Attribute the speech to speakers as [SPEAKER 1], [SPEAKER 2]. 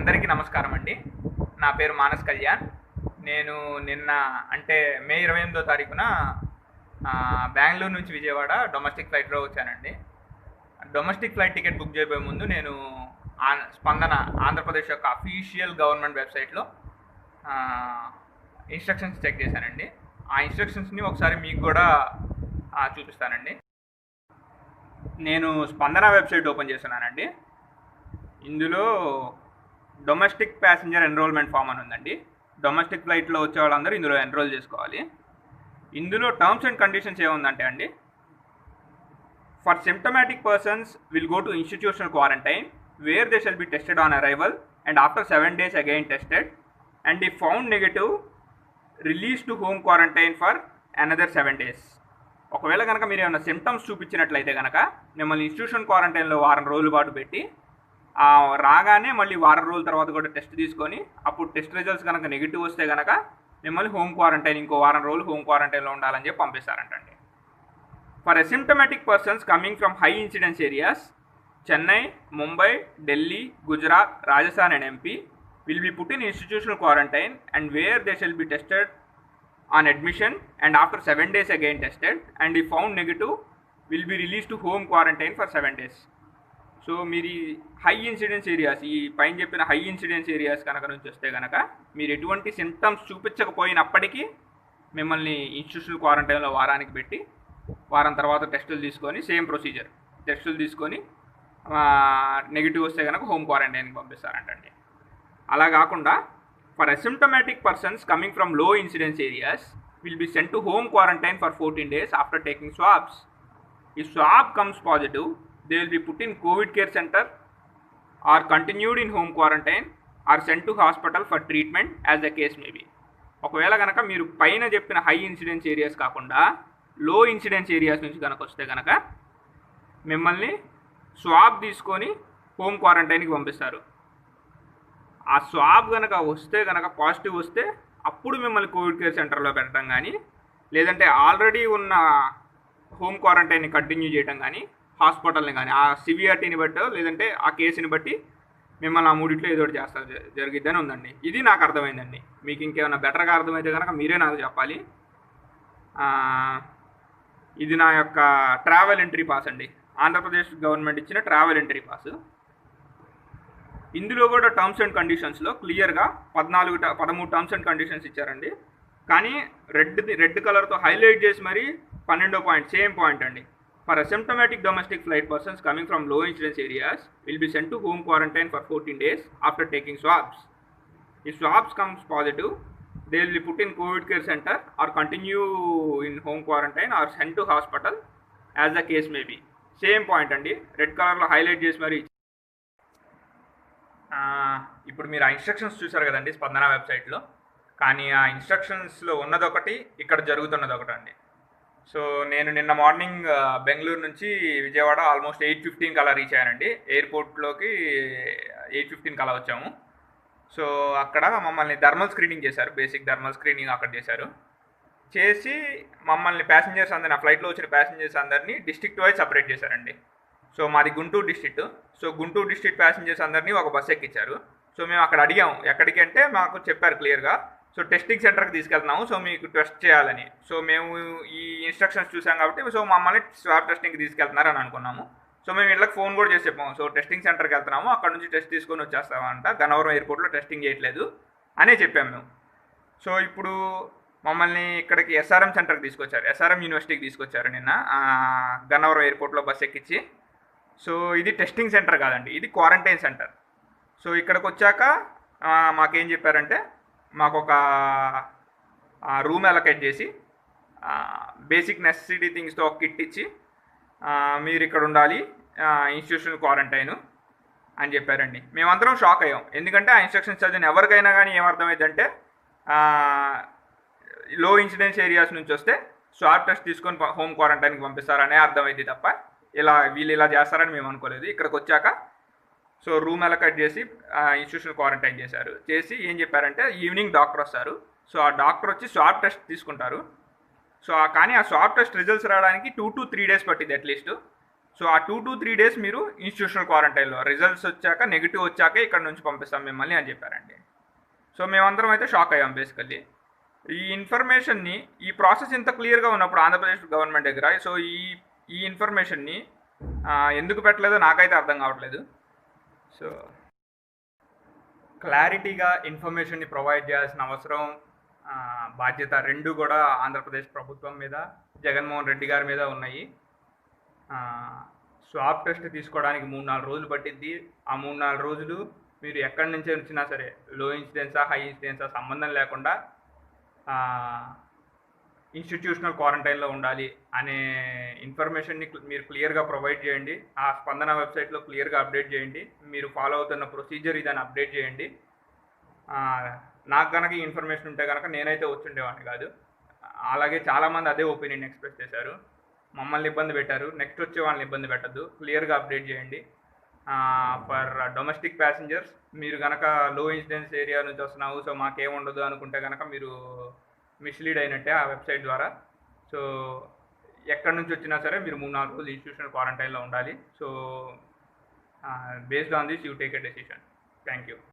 [SPEAKER 1] అందరికీ నమస్కారం అండి. నా పేరు మానస్ కళ్యాణ్. నేను నిన్న అంటే మే 28వ తారీఖున బెంగుళూరు నుంచి విజయవాడ డొమెస్టిక్ ఫ్లైట్‌లో వచ్చానండి. డొమెస్టిక్ ఫ్లైట్ టికెట్ బుక్ చేయబోయే ముందు నేను స్పందన ఆంధ్రప్రదేశ్ యొక్క అఫీషియల్ గవర్నమెంట్ వెబ్‌సైట్‌లో ఇన్‌స్ట్రక్షన్స్ చెక్ చేశానండి. ఆ ఇన్‌స్ట్రక్షన్స్‌ని ఒకసారి మీకు కూడా చూపిస్తానండి. నేను స్పందన వెబ్‌సైట్ ఓపెన్ చేస్తున్నానండి. ఇందులో డొమెస్టిక్ ప్యాసింజర్ ఎన్రోల్మెంట్ ఫామ్ అని ఉందండి. డొమెస్టిక్ ఫ్లైట్లో వచ్చే వాళ్ళందరూ ఇందులో ఎన్రోల్ చేసుకోవాలి. ఇందులో టర్మ్స్ అండ్ కండిషన్స్ ఏముందంటే అండి, for symptomatic persons will go to institutional quarantine wear they shall be tested on arrival and after 7 days again tested and if found negative release to home quarantine for another 7 days. ఒకవేళ కనుక మీరు ఏమైనా symptoms చూపించినట్లయితే కనుక మిమ్మల్ని institution క్వారంటైన్లో వారం రోజుల పాటు పెట్టి రాగానే మళ్ళీ వారం రోజుల తర్వాత కూడా టెస్ట్ తీసుకొని అప్పుడు టెస్ట్ రిజల్ట్స్ కనుక నెగిటివ్ వస్తే కనుక మిమ్మల్ని హోమ్ క్వారంటైన్ ఇంకో వారం రోజులు హోమ్ క్వారంటైన్లో ఉండాలని చెప్పి పంపిస్తారంటండి. For asymptomatic persons coming from high incidence areas Chennai, Mumbai, Delhi, Gujarat, Rajasthan and MP will be put in institutional quarantine and where they shall be tested on admission and after 7 days again tested and if found negative will be released to home quarantine for 7 days. So మీరు high incidence areas, ఈ పైన చెప్పిన high incidence areas కనుక నుంచి వస్తే కనుక మీరు ఎటువంటి సిమ్టమ్స్ చూపించకపోయినప్పటికీ మిమ్మల్ని ఇన్స్టిట్యూషనల్ క్వారంటైన్లో వారానికి పెట్టి వారం తర్వాత టెస్టులు తీసుకొని సేమ్ ప్రొసీజర్ టెస్టులు తీసుకొని నెగిటివ్ వస్తే కనుక హోమ్ క్వారంటైన్కి పంపిస్తారంటండి. అలా కాకుండా for asymptomatic persons coming from low incidence areas will be sent to home quarantine for 14 days after taking swabs. If swab comes positive, they will be put in COVID care center or continued in home quarantine or sent to hospital for treatment as the case may be. ఒకవేళ కనుక మీరు పైన చెప్పిన high incidence areas కాకుండా లో incidence areas నుంచి కనుక వస్తే కనుక మిమ్మల్ని స్వాబ్ తీసుకొని హోమ్ క్వారంటైన్కి పంపిస్తారు. ఆ స్వాబ్ కనుక వస్తే కనుక పాజిటివ్ వస్తే అప్పుడు మిమ్మల్ని కోవిడ్ కేర్ సెంటర్లో పెట్టడం కానీ లేదంటే ఆల్రెడీ ఉన్న హోమ్ క్వారంటైన్ని కంటిన్యూ చేయడం కానీ హాస్పిటల్ని కానీ ఆ సివియారిటీని బట్టో లేదంటే ఆ కేసుని బట్టి మిమ్మల్ని ఆ మూడిట్లో ఏదో ఒకటి చేస్తారు జరిగిద్దని ఉందండి. ఇది నాకు అర్థమైందండి. మీకు ఇంకేమైనా బెటర్గా అర్థమైతే కనుక మీరే నాకు చెప్పాలి. ఇది నా యొక్క ట్రావెల్ ఎంట్రీ పాస్ అండి. ఆంధ్రప్రదేశ్ గవర్నమెంట్ ఇచ్చిన ట్రావెల్ ఎంట్రీ పాస్. ఇందులో కూడా టర్మ్స్ అండ్ కండిషన్స్లో క్లియర్గా 13 టర్మ్స్ అండ్ కండిషన్స్ ఇచ్చారండి. కానీ రెడ్ కలర్తో హైలైట్ చేసి మరి 12వ పాయింట్ సేమ్ పాయింట్ అండి. For asymptomatic domestic flight persons coming from low incidence areas will be sent to home quarantine for 14 days after taking swabs. ఈ swabs comes positive they will be put in COVID care centre or continue in home quarantine or sent to hospital as the case may be. Same point అండి, red కలర్లో highlight చేసి మరి. ఇప్పుడు మీరు ఆ instructions చూసారు కదండి స్పందన వెబ్సైట్లో. కానీ ఆ ఇన్స్ట్రక్షన్స్లో ఉన్నదొకటి, ఇక్కడ జరుగుతున్నది ఒకటి అండి. సో నేను నిన్న మార్నింగ్ బెంగళూరు నుంచి విజయవాడ ఆల్మోస్ట్ 8:15 కల్లా రీచ్ అయ్యానండి. ఎయిర్పోర్ట్లోకి 8:15 కల్లా వచ్చాము. సో అక్కడ మమ్మల్ని థర్మల్ స్క్రీనింగ్ చేశారు. బేసిక్ థర్మల్ స్క్రీనింగ్ అక్కడ చేసి మమ్మల్ని ప్యాసింజర్స్ అందరినీ, ఆ ఫ్లైట్లో వచ్చిన ప్యాసింజర్స్ అందరినీ డిస్ట్రిక్ట్ వైజ్ సపరేట్ చేశారండి. సో మాది Guntur district. So Guntur district passengers అందరినీ ఒక బస్సు ఎక్కించారు. సో మేము అక్కడ అడిగాము ఎక్కడికి అంటే మాకు చెప్పారు క్లియర్గా, సో టెస్టింగ్ సెంటర్కి తీసుకెళ్తున్నాము, సో మీకు టెస్ట్ చేయాలని. సో మేము ఈ ఇన్స్ట్రక్షన్స్ చూసాం కాబట్టి సో మమ్మల్ని స్వాబ్ టెస్టింగ్కి తీసుకెళ్తున్నారు అని అనుకున్నాము. సో మేము వీళ్ళకి ఫోన్ కూడా చేసి చెప్పాము, సో టెస్టింగ్ సెంటర్కి వెళ్తున్నాము, అక్కడ నుంచి టెస్ట్ తీసుకొని వచ్చేస్తామంట, గన్నవరం ఎయిర్పోర్ట్లో టెస్టింగ్ చేయట్లేదు అనే చెప్పాము మేము. సో ఇప్పుడు మమ్మల్ని ఇక్కడికి ఎస్ఆర్ఎం సెంటర్కి తీసుకొచ్చారు, ఎస్ఆర్ఎం యూనివర్సిటీకి తీసుకొచ్చారు నిన్న గన్నవరం ఎయిర్పోర్ట్లో బస్ ఎక్కించి. సో ఇది టెస్టింగ్ సెంటర్ కాదండి, ఇది క్వారంటైన్ సెంటర్. సో ఇక్కడికి వచ్చాక మాకేం చెప్పారంటే మాకు ఒక రూమ్ అలొకేట్ చేసి బేసిక్ నెసెసిటీ థింగ్స్తో ఒక కిట్ ఇచ్చి మీరు ఇక్కడ ఉండాలి ఇన్స్టిట్యూషనల్ క్వారంటైన్ అని చెప్పారండి. మేమందరం షాక్ అయ్యాం. ఎందుకంటే ఆ ఇన్స్ట్రక్షన్స్ చదివిన ఎవరికైనా కానీ ఏమర్థమైందంటే లో ఇన్సిడెన్స్ ఏరియాస్ నుంచి వస్తే స్వాబ్ టెస్ట్ తీసుకొని హోమ్ క్వారంటైన్కి పంపిస్తారనే అర్థమైంది తప్ప వీళ్ళు ఇలా చేస్తారని మేము అనుకోలేదు. ఇక్కడికి వచ్చాక సో రూమ్ అలొకేట్ చేసి ఇన్స్టిట్యూషనల్ క్వారంటైన్ చేసి ఏం చెప్పారంటే ఈవినింగ్ డాక్టర్ వస్తారు. సో ఆ డాక్టర్ వచ్చి స్వాబ్ టెస్ట్ తీసుకుంటారు. సో కానీ ఆ స్వాబ్ టెస్ట్ రిజల్ట్స్ రావడానికి 2 to 3 days పట్టింది అట్లీస్ట్. సో ఆ 2 to 3 డేస్ మీరు ఇన్స్టిట్యూషనల్ క్వారంటైన్లో, రిజల్ట్స్ వచ్చాక నెగిటివ్ వచ్చాకే ఇక్కడ నుంచి పంపిస్తాం మిమ్మల్ని అని చెప్పారండి. సో మేమందరం అయితే షాక్ అయ్యాం బేసికల్లీ. ఈ ఇన్ఫర్మేషన్ని, ఈ ప్రాసెస్ ఇంత క్లియర్గా ఉన్నప్పుడు ఆంధ్రప్రదేశ్ గవర్నమెంట్ దగ్గర, సో ఈ ఇన్ఫర్మేషన్ని ఎందుకు పెట్టలేదో నాకైతే అర్థం కావట్లేదు. సో క్లారిటీగా ఇన్ఫర్మేషన్ని ప్రొవైడ్ చేయాల్సిన అవసరం, బాధ్యత రెండు కూడా ఆంధ్రప్రదేశ్ ప్రభుత్వం మీద, జగన్మోహన్ రెడ్డి గారి మీద ఉన్నాయి. స్వాబ్ టెస్ట్ తీసుకోవడానికి 3-4 రోజులు పట్టిద్ది. ఆ 3-4 రోజులు మీరు ఎక్కడి నుంచి వచ్చినా సరే, లో ఇన్సిడెన్సా హై ఇన్సిడెన్సా సంబంధం లేకుండా ఇన్స్టిట్యూషనల్ క్వారంటైన్లో ఉండాలి అనే ఇన్ఫర్మేషన్ని మీరు క్లియర్గా ప్రొవైడ్ చేయండి. ఆ స్పందన వెబ్సైట్లో క్లియర్గా అప్డేట్ చేయండి. మీరు ఫాలో అవుతున్న ప్రొసీజర్ ఇదని అప్డేట్ చేయండి. నాకు కనుక ఈ ఇన్ఫర్మేషన్ ఉంటే కనుక నేనైతే వచ్చుండేవాడిని కాదు. అలాగే చాలామంది అదే ఒపీనియన్ ఎక్స్ప్రెస్ చేశారు. మమ్మల్ని ఇబ్బంది పెట్టారు, నెక్స్ట్ వచ్చే వాళ్ళని ఇబ్బంది పెట్టద్దు, క్లియర్గా అప్డేట్ చేయండి. ఫర్ డొమెస్టిక్ ప్యాసింజర్స్, మీరు కనుక లో ఇన్సిడెన్స్ ఏరియా నుంచి వస్తున్నావు, సో మాకేముండదు అనుకుంటే కనుక మీరు మిస్లీడ్ అయినట్టే ఆ వెబ్సైట్ ద్వారా. సో ఎక్కడి నుంచి వచ్చినా సరే మీరు 3-4 రోజులు ఇన్స్టిట్యూషనల్ క్వారంటైన్లో ఉండాలి. So based on this you take a decision. Thank you.